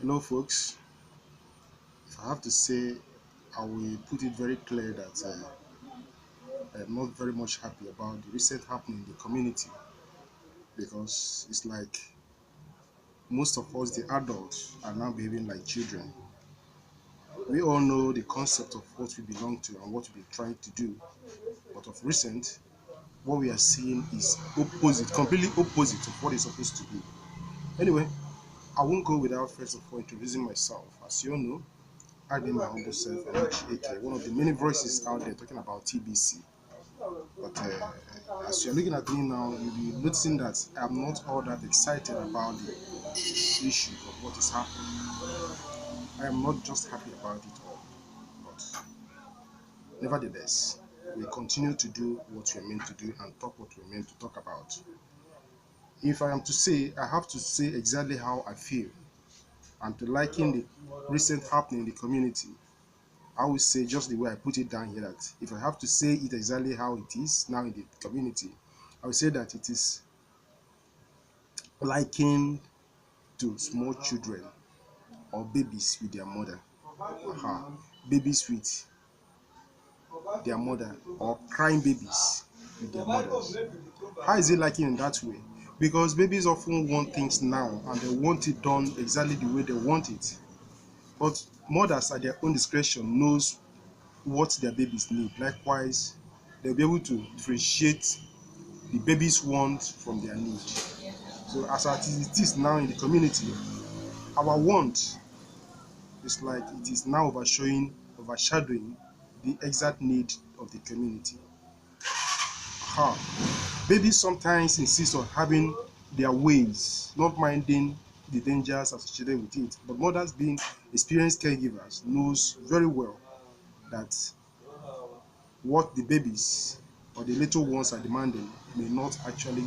Hello, folks. If I have to say, I will put it very clear that I'm not very much happy about the recent happening in the community because it's like most of us, the adults, are now behaving like children. We all know the concept of what we belong to and what we're trying to do, but of recent, what we are seeing is opposite, completely opposite of what it's supposed to be. Anyway, I won't go without first of all introducing myself. As you all know, I being my humble self, AK, one of the many voices out there talking about TBC. But as you're looking at me now, you'll be noticing that I'm not all that excited about the issue of what is happening. I am not just happy about it all, but nevertheless, we continue to do what we're meant to do and talk what we're meant to talk about. If I am to say, I have to say exactly how I feel and to liken the recent happening in the community. I would say just the way I put it down here that if I have to say it exactly how it is now in the community, I would say that it is likened to small children or babies with their mother. Babies with their mother or crying babies with their mothers. How is it likened in that way? Because babies often want things now and they want it done exactly the way they want it. But mothers at their own discretion knows what their babies need. Likewise, they'll be able to differentiate the baby's want from their need. So as it is now in the community, our want is like it is now overshadowing the exact need of the community. How? Babies sometimes insist on having their ways, not minding the dangers associated with it. But mothers being experienced caregivers knows very well that what the babies or the little ones are demanding may not actually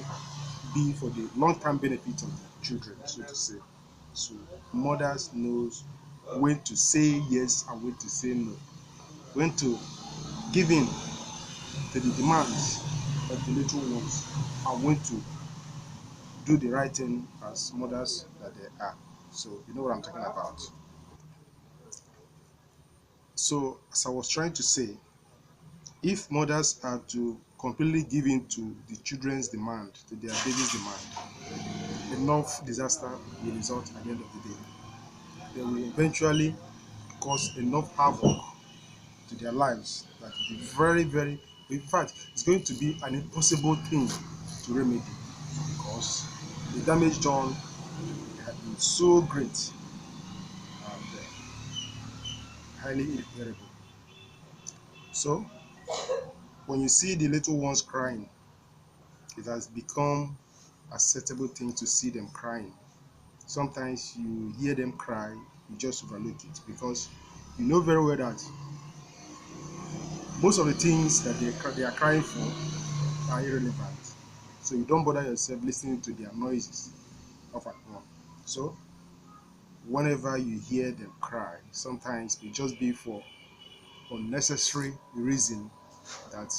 be for the long-term benefit of the children, so to say. So mothers knows when to say yes and when to say no, when to give in to the demands of the little ones and when to do the right thing as mothers that they are. So you know what I'm talking about. So as I was trying to say, if mothers are to completely give in to the children's demand, to their baby's demand, enough disaster will result at the end of the day. They will eventually cause enough havoc to their lives that will be very, in fact, it's going to be an impossible thing to remedy because the damage done has been so great and highly irreparable. So, when you see the little ones crying, it has become a acceptable thing to see them crying. Sometimes you hear them cry, you just overlook it because you know very well that most of the things that they are crying for are irrelevant. So you don't bother yourself listening to their noises off and on. So whenever you hear them cry, sometimes it just be for unnecessary reason that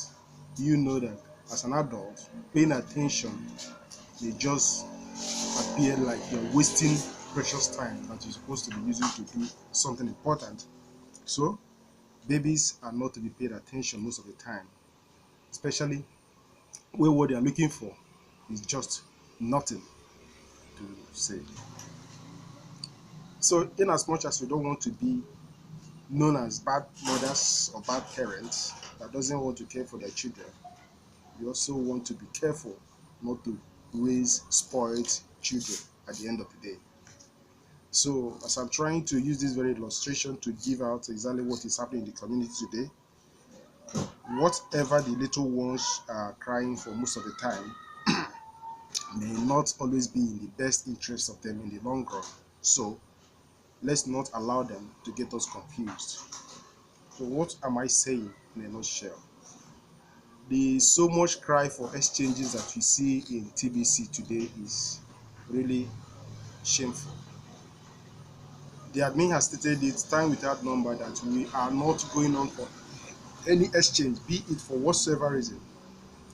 you know that as an adult, paying attention may just appear like you're wasting precious time that you're supposed to be using to do something important. So babies are not to be paid attention most of the time, especially when what they are looking for is just nothing to say. So, in as much as we don't want to be known as bad mothers or bad parents that doesn't want to care for their children, we also want to be careful not to raise spoiled children at the end of the day. So, as I'm trying to use this very illustration to give out exactly what is happening in the community today, whatever the little ones are crying for most of the time may not always be in the best interest of them in the long run. So, let's not allow them to get us confused. So what am I saying in a nutshell? The so much cry for exchanges that we see in TBC today is really shameful. The admin has stated it time without number that we are not going on for any exchange, be it for whatsoever reason.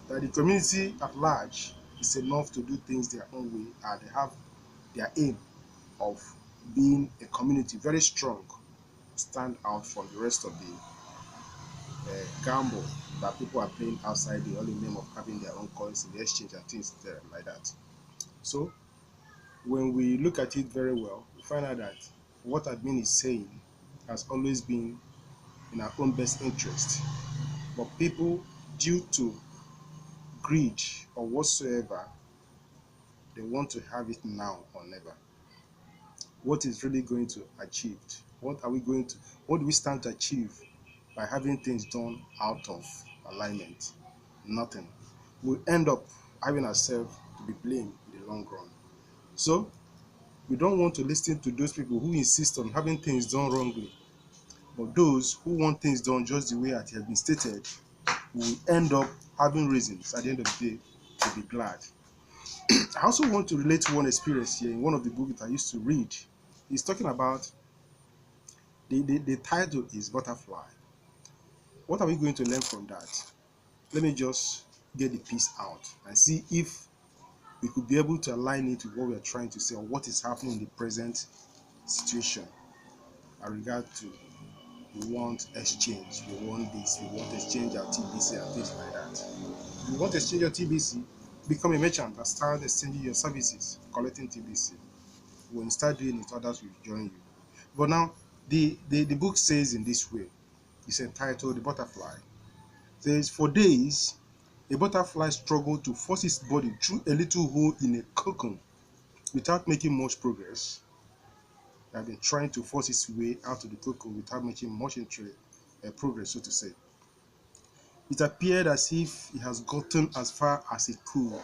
That the community at large is enough to do things their own way and they have their aim of being a community very strong, stand out from the rest of the gamble that people are playing outside the only name of having their own coins in the exchange and things there like that. So when we look at it very well, we find out that what admin is saying has always been in our own best interest. But people, due to greed or whatsoever, they want to have it now or never. What is really going to achieve? What are we going to, what do we stand to achieve by having things done out of alignment? Nothing. We'll end up having ourselves to be blamed in the long run. So we don't want to listen to those people who insist on having things done wrongly. But those who want things done just the way it has been stated will end up having reasons at the end of the day to be glad. I also want to relate to one experience here in one of the books that I used to read. He's talking about the title is Butterfly. What are we going to learn from that? Let me just get the piece out and see if we could be able to align it with what we are trying to say or what is happening in the present situation in regard to we want exchange, we want this, we want exchange our TBC and things like that. If you want to exchange your TBC, become a merchant and start exchanging your services, collecting TBC. When you start doing it, others will join you. But now, the book says in this way, it's entitled The Butterfly. It says, for days, a butterfly struggled to force its body through a little hole in a cocoon without making much progress. It had been trying to force its way out of the cocoon without making much progress, so to say. It appeared as if it has gotten as far as it could.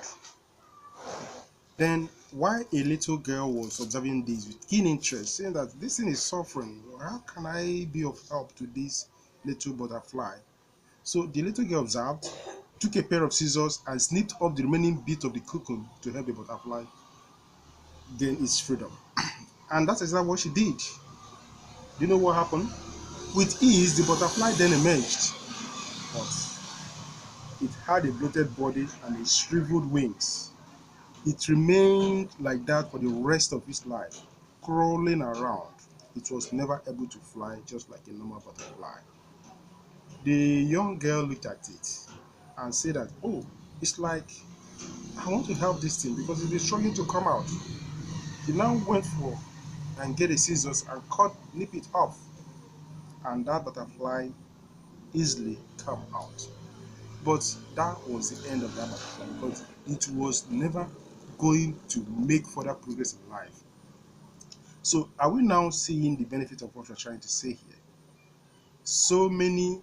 Then, while a little girl was observing this with keen interest, saying that this thing is suffering, how can I be of help to this little butterfly? So the little girl observed, took a pair of scissors and snipped off the remaining bit of the cocoon to help the butterfly gain its freedom. And that's exactly what she did. Do you know what happened? With ease, the butterfly then emerged, but it had a bloated body and a shriveled wings. It remained like that for the rest of its life, crawling around. It was never able to fly just like a normal butterfly. The young girl looked at it and said that, oh, it's like I want to help this thing because it's been struggling to come out. He now went for and get a scissors and nip it off, and that butterfly easily come out. But that was the end of that butterfly because it was never going to make further progress in life. So are we now seeing the benefit of what we're trying to say here? So many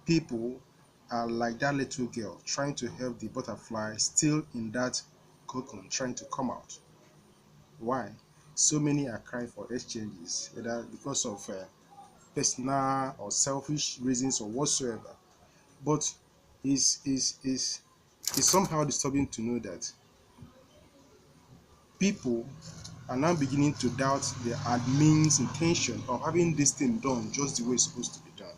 people are like that little girl trying to help the butterfly still in that cocoon trying to come out. Why? So many are crying for exchanges, whether because of personal or selfish reasons or whatsoever. But it's somehow disturbing to know that people are now beginning to doubt the admin's intention of having this thing done just the way it's supposed to be done.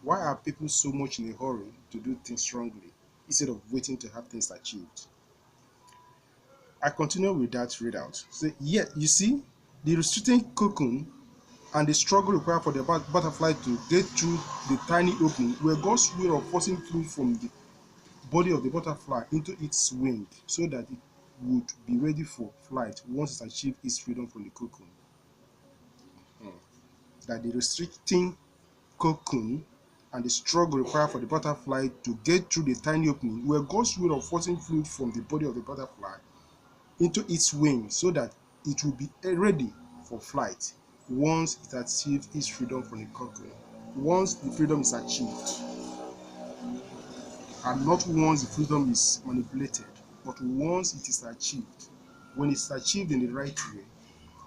Why are people so much in a hurry to do things strongly instead of waiting to have things achieved? I continue with that readout. So, yeah, you see, the restricting cocoon and the struggle required for the butterfly to get through the tiny opening were God's way of forcing fluid from the body of the butterfly into its wing so that it would be ready for flight once it achieved its freedom from the cocoon. That the restricting cocoon and the struggle required for the butterfly to get through the tiny opening were God's way of forcing fluid from the body of the butterfly into its wing so that it will be ready for flight once it achieves its freedom from the cocoon. Once the freedom is achieved, and not once the freedom is manipulated, but once it is achieved. When it's achieved in the right way,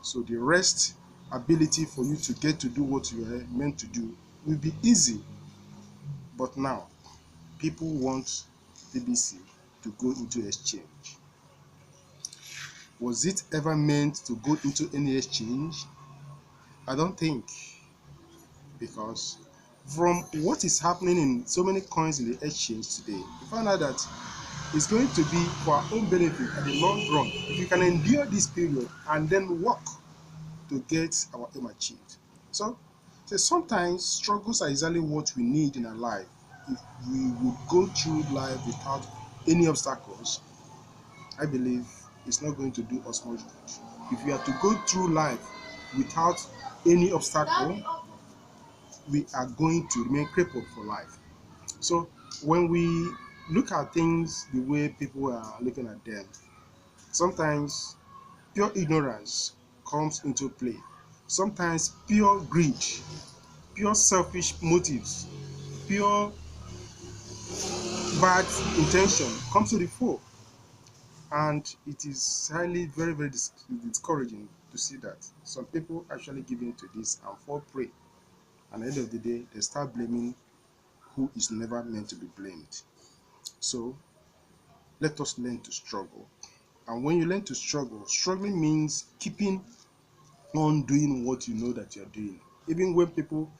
so the rest ability for you to get to do what you are meant to do will be easy. But now, people want TBC to go into exchange. Was it ever meant to go into any exchange? I don't think, because from what is happening in so many coins in the exchange today, you find out that It's going to be for our own benefit at the long run if we can endure this period and then work to get our aim achieved. So sometimes struggles are exactly what we need in our life. If we would go through life without any obstacles, I believe it's not going to do us much good. If we are to go through life without any obstacle, we are going to remain crippled for life. So when we look at things the way people are looking at them, sometimes pure ignorance comes into play. Sometimes pure greed, pure selfish motives, pure bad intention comes to the fore. And it is highly, very, very discouraging to see that some people actually give in to this and fall prey. And at the end of the day, they start blaming who is never meant to be blamed. So let us learn to struggle. And when you learn to struggle, struggling means keeping on doing what you know that you're doing. Even when people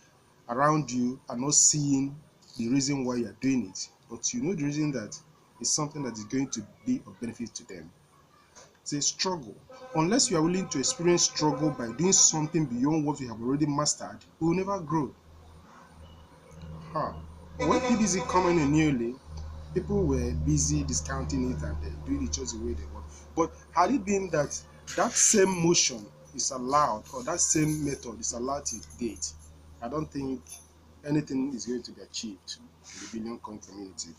around you are not seeing the reason why you're doing it, but you know the reason that it's something that is going to be of benefit to them. It's a struggle. Unless you are willing to experience struggle by doing something beyond what you have already mastered, you will never grow. Huh. When TBC coming in newly, people were busy discounting it and doing it just the way they want. But had it been that that same motion is allowed or that same method is allowed to date, I don't think anything is going to be achieved in the billion coin community.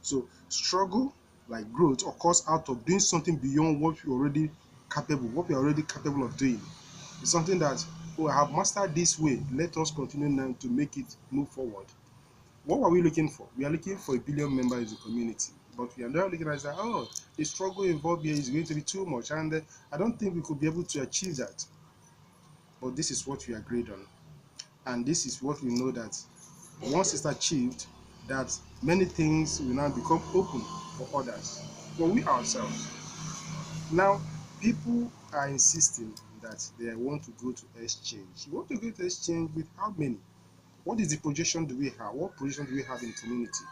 So struggle like growth occurs out of doing something beyond what we are already capable of doing. It's something that we have mastered this way. Let us continue now to make it move forward. What are we looking for? We are looking for a billion members in the community, but we are now looking at that, oh, the struggle involved here is going to be too much, and I don't think we could be able to achieve that. But this is what we agreed on, and this is what we know that once it's achieved, that many things will now become open for others, for we ourselves. Now, people are insisting that they want to go to exchange. You want to go to exchange with how many? What is the projection do we have? What projection do we have in the community?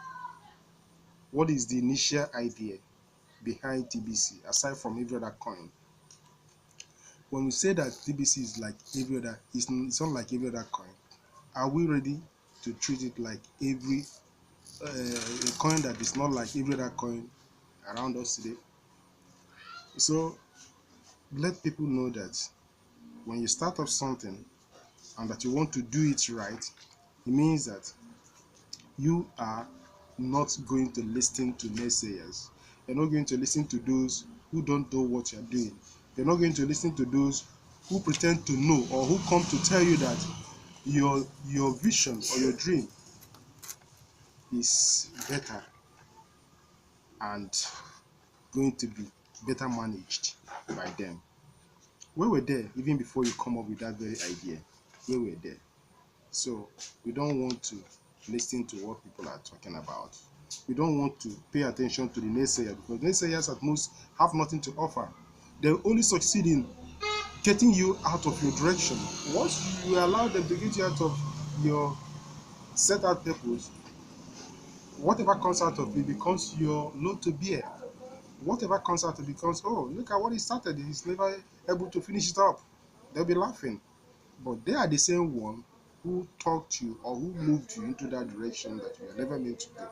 What is the initial idea behind TBC aside from every other coin? When we say that TBC is like every other, it's not like every other coin. Are we ready to treat it like every a coin that is not like every other coin around us today? So let people know that when you start up something and that you want to do it right, it means that you are not going to listen to naysayers. You're not going to listen to those who don't know what you're doing. You're not going to listen to those who pretend to know or who come to tell you that your vision or your dream is better and going to be better managed by them. We were there even before you come up with that very idea. We were there. So we don't want to listen to what people are talking about. We don't want to pay attention to the naysayers because naysayers at most have nothing to offer. They'll only succeed in getting you out of your direction. Once you allow them to get you out of your set out purpose, whatever comes out of it becomes your load to bear. Whatever comes out, it becomes, oh, look at what he started. He's never able to finish it up. They'll be laughing. But they are the same one who talked you or who moved you into that direction that you were never meant to go.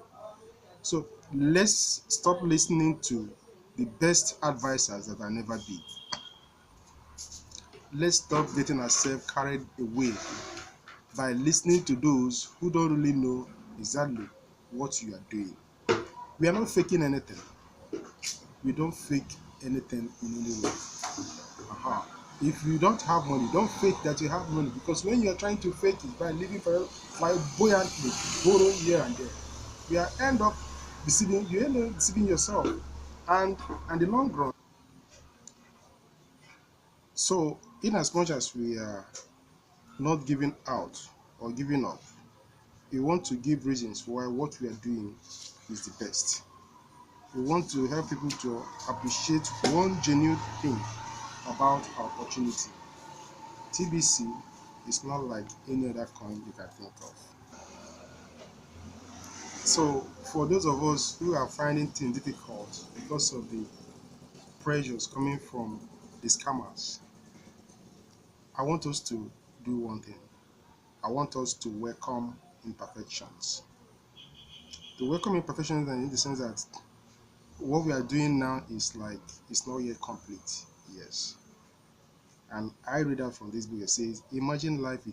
So let's stop listening to the best advisors that are never be. Let's stop getting ourselves carried away by listening to those who don't really know exactly what you are doing. We are not faking anything. We don't fake anything in any way. Aha. If you don't have money, don't fake that you have money, because when you are trying to fake it by living flamboyantly, borrowing here and there, you end up deceiving yourself, and the long run. So, in as much as we are not giving out or giving up, we want to give reasons why what we are doing is the best. We want to help people to appreciate one genuine thing about our opportunity. TBC is not like any other coin you can think of. So, for those of us who are finding things difficult because of the pressures coming from the scammers, I want us to do one thing. I want us to welcome imperfections. To welcome imperfections in the sense that what we are doing now is like it's not yet complete. Yes. And I read out from this book. It says, imagine life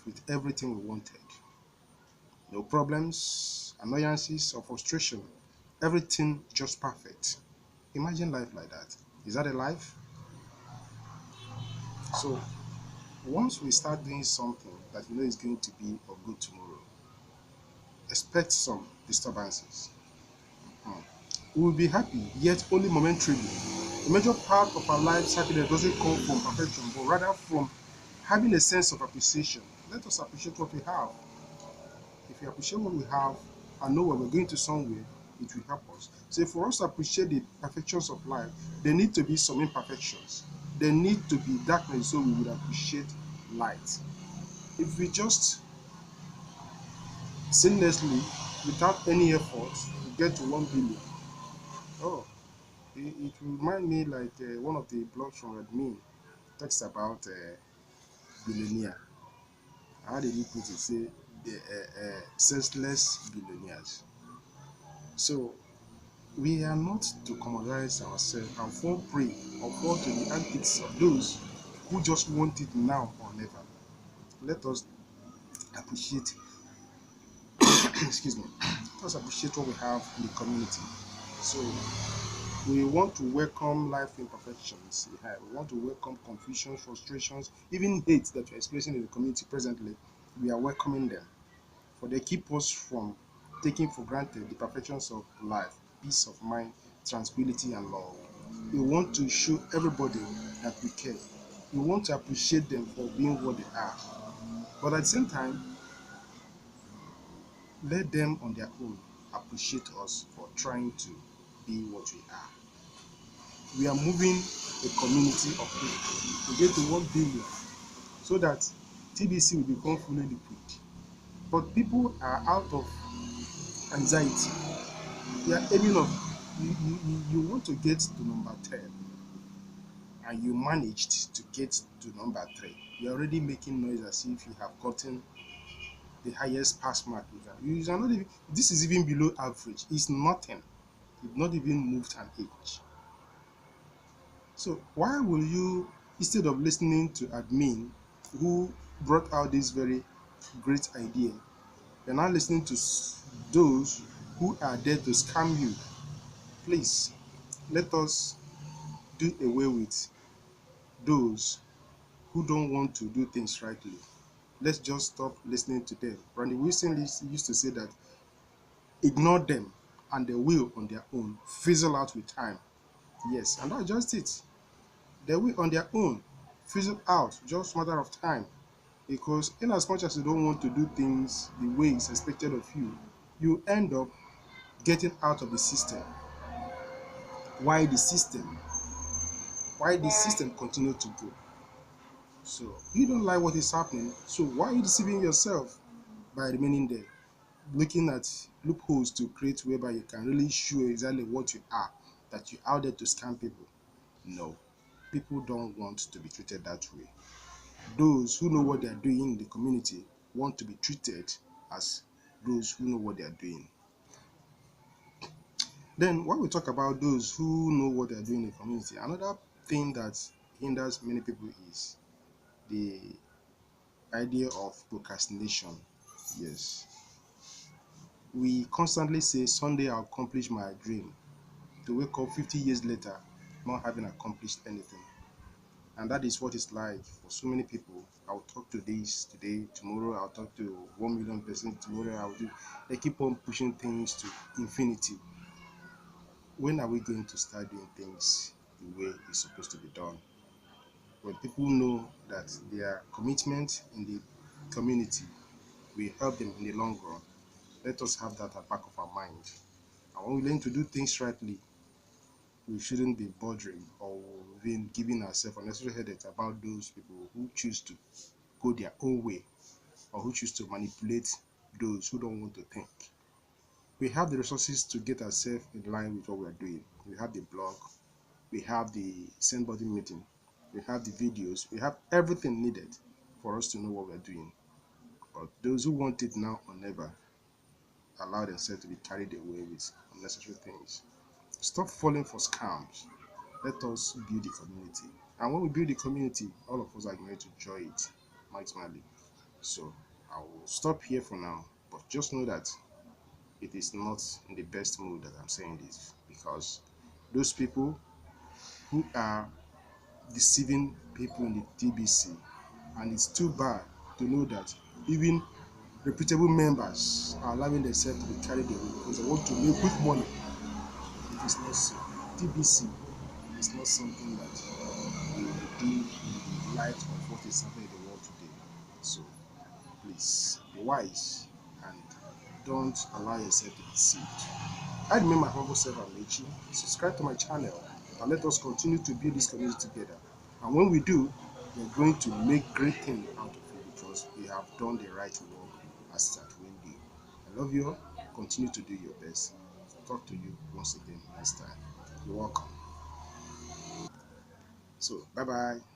with everything we wanted. No problems, annoyances, or frustration. Everything just perfect. Imagine life like that. Is that a life? So once we start doing something that you know is going to be of good tomorrow, expect some disturbances. Hmm. We will be happy, yet only momentarily. A major part of our life's happiness doesn't come from perfection, but rather from having a sense of appreciation. Let us appreciate what we have. If we appreciate what we have and know when we're going to somewhere, it will help us. So for us to appreciate the perfections of life, there need to be some imperfections. There need to be darkness so we would appreciate light. If we just seamlessly, without any effort, get to 1 billion, oh, it will remind me like one of the blogs from admin talks about billionaire. How did he put it? Say the senseless billionaires. So we are not to commodize ourselves and fall prey or fall to the antics of those who just want it now or never. Let us appreciate, excuse me, let us appreciate what we have in the community. So we want to welcome life imperfections. Yeah, we want to welcome confusions, frustrations, even hate that we're experiencing in the community presently. We are welcoming them, for they keep us from taking for granted the perfections of life, peace of mind, tranquility, and love. We want to show everybody that we care. We want to appreciate them for being what they are. But at the same time, let them on their own appreciate us for trying to be what we are. We are moving a community of people to get to 1 billion so that TBC will become fully liquid. But people are out of anxiety. They are aiming of you want to get to number 10 and you managed to get to number 3. You're already making noise as if you have gotten the highest pass mark you can. You are not even, this is even below average. It's nothing. You've not even moved an inch. So why will you, instead of listening to admin who brought out this very great idea, you're now listening to those who are there to scam you? Please, let us do away with those who don't want to do things rightly. Let's just stop listening to them. Randy Wilson used to say that ignore them and they will on their own fizzle out with time. Yes, and that's just it. They will on their own fizzle out, just a matter of time. Because in as much as you don't want to do things the way it's expected of you, you end up getting out of the system. Why the system? Why the system continue to go? So you don't like what is happening. So why are you deceiving yourself by remaining there, looking at loopholes to create whereby you can really show exactly what you are, that you're out there to scam people? No, people don't want to be treated that way. Those who know what they are doing in the community want to be treated as those who know what they are doing. Then when we talk about those who know what they are doing in the community, another thing that hinders many people is the idea of procrastination. Yes, we constantly say Sunday I'll accomplish my dream, to wake up 50 years later not having accomplished anything. And that is what it's like for so many people. I'll talk to this today, tomorrow I'll talk to 1 million persons, tomorrow I'll do. They keep on pushing things to infinity. When are we going to start doing things the way it's supposed to be done? When people know that their commitment in the community will help them in the long run, let us have that at the back of our mind. And when we learn to do things rightly, we shouldn't be bothering or even giving ourselves unnecessary headaches about those people who choose to go their own way or who choose to manipulate those who don't want to think. We have the resources to get ourselves in line with what we are doing. We have the blog, we have the send body meeting, we have the videos, we have everything needed for us to know what we are doing. But those who want it now or never allow themselves to be carried away with unnecessary things. Stop falling for scams. Let us build the community. And when we build the community, all of us are going to enjoy it maximally. So I will stop here for now. But just know that it is not in the best mood that I'm saying this, because those people who are deceiving people in the TBC, and it's too bad to know that even reputable members are allowing themselves to be carried away because they want to make quick money. It is not so. TBC is not something that we will do in the light of what is happening in the world today. So please be wise and don't allow yourself to be deceived. I remain my humble self, Amechi. Subscribe to my channel and let us continue to build this community together. And when we do, we're going to make great things out of it because we have done the right work as at Wendy. I love you all. Continue to do your best. Talk to you once again next time. You're welcome. So, bye bye.